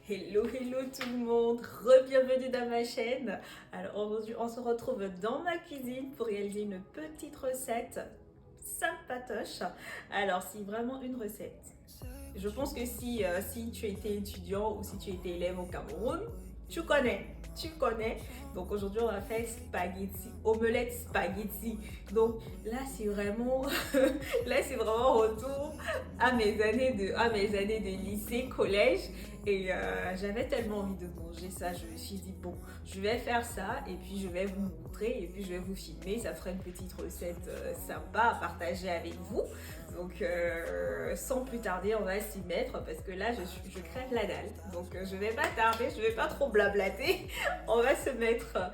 Hello, hello tout le monde, re-bienvenue dans ma chaîne. Alors aujourd'hui on se retrouve dans ma cuisine pour réaliser une petite recette sympatoche. Alors c'est vraiment une recette. Je pense que si tu étais étudiant ou si tu étais élève au Cameroun, tu connais. Donc aujourd'hui on va faire spaghetti, omelette spaghetti. Donc là c'est vraiment, là c'est vraiment retour à mes années de lycée, collège. Et j'avais tellement envie de manger ça, je me suis dit bon, je vais faire ça et puis je vais vous montrer et puis je vais vous filmer. Ça fera une petite recette sympa à partager avec vous. Donc sans plus tarder, on va s'y mettre parce que là je crève la dalle. Donc je vais pas tarder, je vais pas trop blablater. On va se mettre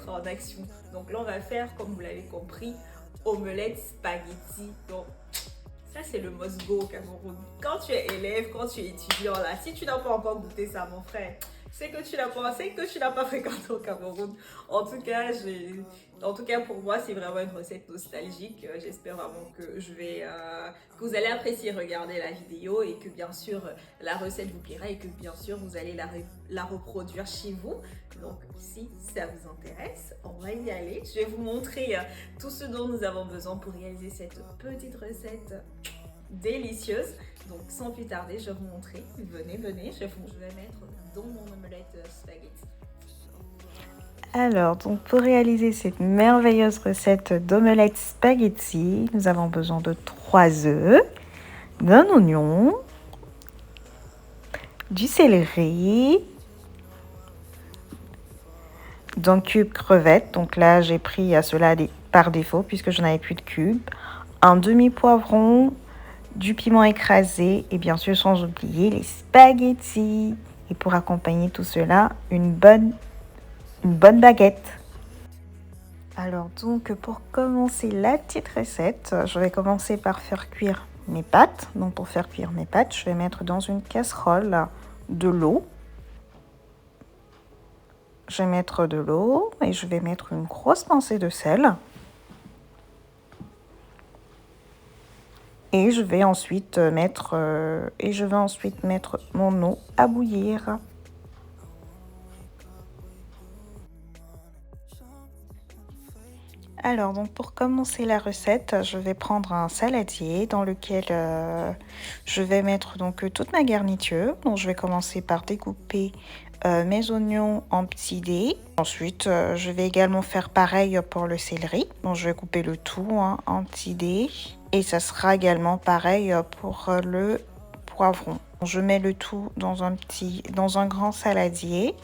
en action. Donc là on va faire, comme vous l'avez compris, omelette spaghetti. Donc ça, c'est le must-go au Cameroun. Quand tu es élève, quand tu es étudiant, là, si tu n'as pas encore goûté ça, mon frère, c'est que tu n'as pas fréquenté au Cameroun. En tout cas, pour moi, c'est vraiment une recette nostalgique. J'espère vraiment que vous allez apprécier regarder la vidéo et que bien sûr, la recette vous plaira et que bien sûr, vous allez la reproduire chez vous. Donc, si ça vous intéresse, on va y aller. Je vais vous montrer tout ce dont nous avons besoin pour réaliser cette petite recette délicieuse. Donc sans plus tarder, je vais vous montrer. Venez, je vais mettre dans mon omelette spaghetti. Alors, donc pour réaliser cette merveilleuse recette d'omelette spaghetti, nous avons besoin de 3 œufs, d'un oignon, du céleri, d'un cube crevette. Donc là, j'ai pris à cela par défaut puisque je n'avais plus de cube, un demi-poivron, du piment écrasé et bien sûr sans oublier les spaghettis. Et pour accompagner tout cela, une bonne baguette. Alors donc pour commencer la petite recette, je vais commencer par faire cuire mes pâtes. Donc pour faire cuire mes pâtes, je vais mettre dans une casserole de l'eau. Je vais mettre de l'eau et je vais mettre une grosse pincée de sel. Et je vais ensuite mettre mon eau à bouillir. Alors, donc pour commencer la recette, je vais prendre un saladier dans lequel je vais mettre donc toute ma garniture. Donc, je vais commencer par découper mes oignons en petits dés. Ensuite, je vais également faire pareil pour le céleri. Donc, je vais couper le tout en petits dés. Et ça sera également pareil pour le poivron. Je mets le tout dans un grand saladier.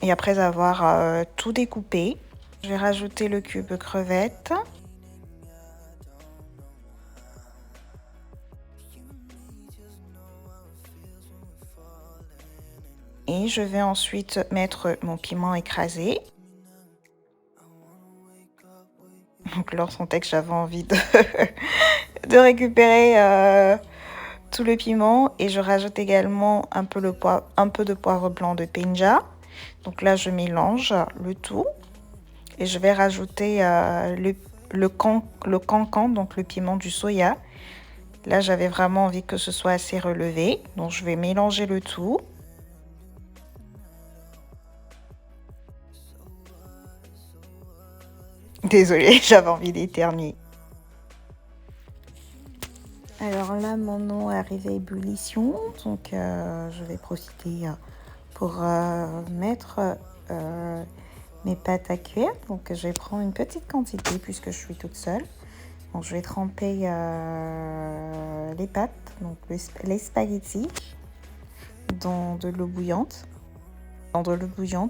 Et après avoir tout découpé, je vais rajouter le cube crevette. Et je vais ensuite mettre mon piment écrasé. Donc lors son texte, j'avais envie de récupérer tout le piment. Et je rajoute également un peu de poivre blanc de Penja. Donc là, je mélange le tout. Et je vais rajouter le cancan, donc le piment du soya. Là, j'avais vraiment envie que ce soit assez relevé. Donc, je vais mélanger le tout. Désolée, j'avais envie d'éternuer. Alors là, mon eau est arrivée à ébullition. Donc, je vais profiter pour mettre mes pâtes à cuire. Donc, je vais prendre une petite quantité puisque je suis toute seule. Donc, je vais tremper les pâtes, donc les spaghettis, dans de l'eau bouillante.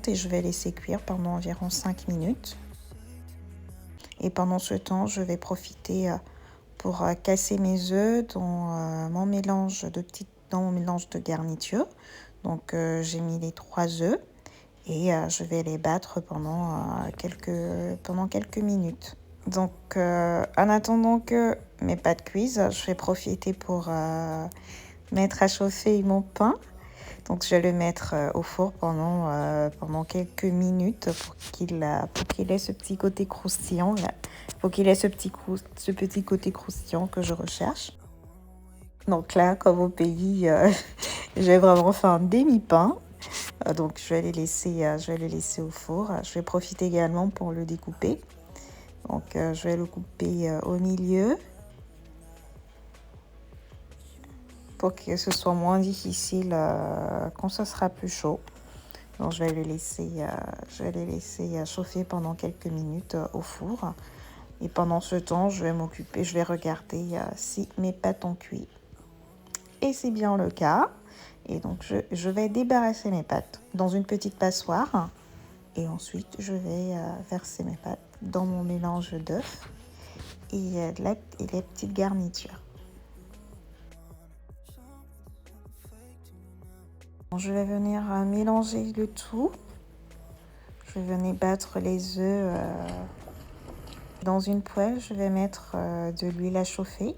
Et je vais laisser cuire pendant environ 5 minutes. Et pendant ce temps, je vais profiter pour casser mes œufs dans mon mélange de garniture. Donc, j'ai mis les 3 œufs et je vais les battre pendant quelques minutes. Donc, en attendant que mes pâtes cuisent, je vais profiter pour mettre à chauffer mon pain. Donc, je vais le mettre au four pendant quelques minutes pour qu'il ait ce petit côté croustillant. Pour qu'il ait ce petit côté croustillant que je recherche. Donc là, comme au pays, j'ai vraiment fait un demi-pain. Donc je vais les laisser au four. Je vais profiter également pour le découper. Donc je vais le couper au milieu pour que ce soit moins difficile quand ce sera plus chaud. Donc je vais les laisser chauffer pendant quelques minutes au four. Et pendant ce temps, je vais regarder si mes pâtes ont cuit. Et c'est bien le cas. Et donc je vais débarrasser mes pâtes dans une petite passoire. Et ensuite, je vais verser mes pâtes dans mon mélange d'œufs et les petites garnitures. Je vais venir mélanger le tout. Je vais venir battre les œufs dans une poêle. Je vais mettre de l'huile à chauffer.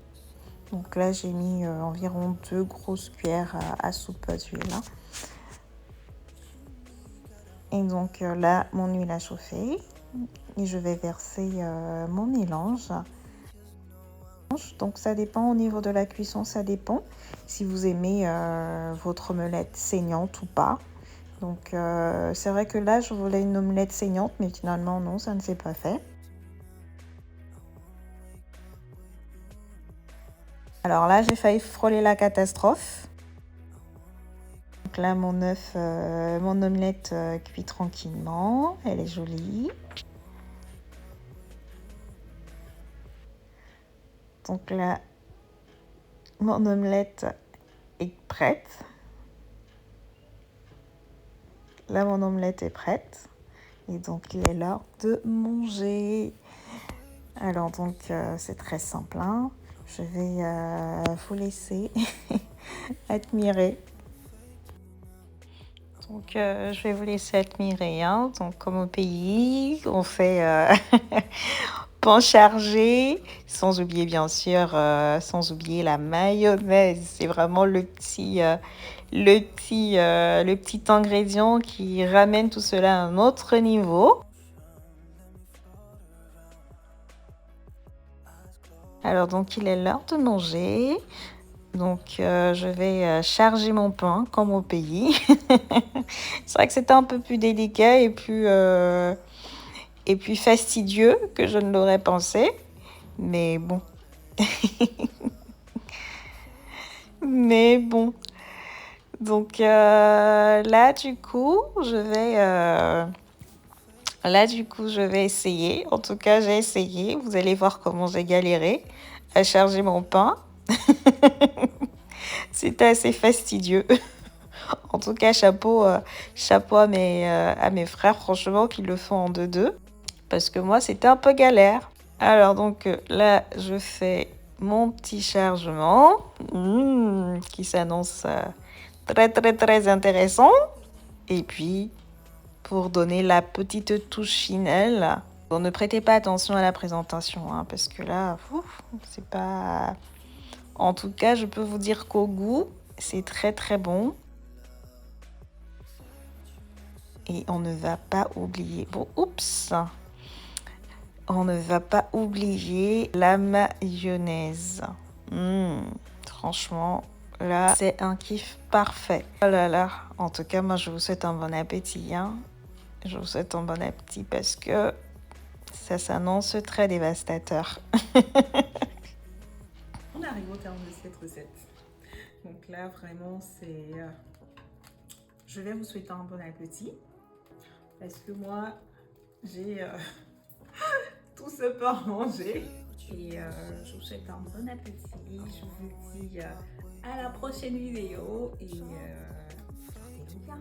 Donc là, j'ai mis environ 2 grosses cuillères à soupe d'huile. Et donc là, mon huile a chauffé. Et je vais verser mon mélange. Donc ça dépend au niveau de la cuisson, ça dépend si vous aimez votre omelette saignante ou pas. Donc c'est vrai que là je voulais une omelette saignante, mais finalement non, ça ne s'est pas fait. Alors là j'ai failli frôler la catastrophe. Donc là mon omelette cuit tranquillement, elle est jolie. Donc là mon omelette est prête. Là, mon omelette est prête. Et donc, il est l'heure de manger. Alors, donc, c'est très simple. Hein. Je vais vous laisser admirer. Donc, je vais vous laisser admirer. Hein. Donc, comme au pays, on fait pain chargé. Sans oublier, bien sûr, sans oublier la mayonnaise. C'est vraiment le petit ingrédient qui ramène tout cela à un autre niveau. Alors donc il est l'heure de manger. Donc je vais charger mon pain comme au pays. C'est vrai que c'était un peu plus délicat et puis fastidieux que je ne l'aurais pensé. Mais bon. Mais bon. Donc là du coup je vais essayer. En tout cas j'ai essayé. Vous allez voir comment j'ai galéré à charger mon pain. C'était assez fastidieux. En tout cas chapeau à mes frères franchement qui le font en deux. Parce que moi c'était un peu galère. Alors donc là je fais mon petit chargement qui s'annonce très très très intéressant. Et puis, pour donner la petite touche finale, bon, ne prêtez pas attention à la présentation, hein, parce que là, c'est pas... En tout cas, je peux vous dire qu'au goût, c'est très très bon. Et on ne va pas oublier... Bon, oups. On ne va pas oublier la mayonnaise. Franchement... Là, c'est un kiff parfait. Oh là là, en tout cas, moi, je vous souhaite un bon appétit. Hein. Je vous souhaite un bon appétit parce que ça s'annonce très dévastateur. On arrive au terme de cette recette. Donc là, vraiment, c'est... Je vais vous souhaiter un bon appétit. Parce que moi, j'ai tout ce pain à manger. Et je vous souhaite un bon appétit. Je vous dis... à la prochaine vidéo et portez-vous bien.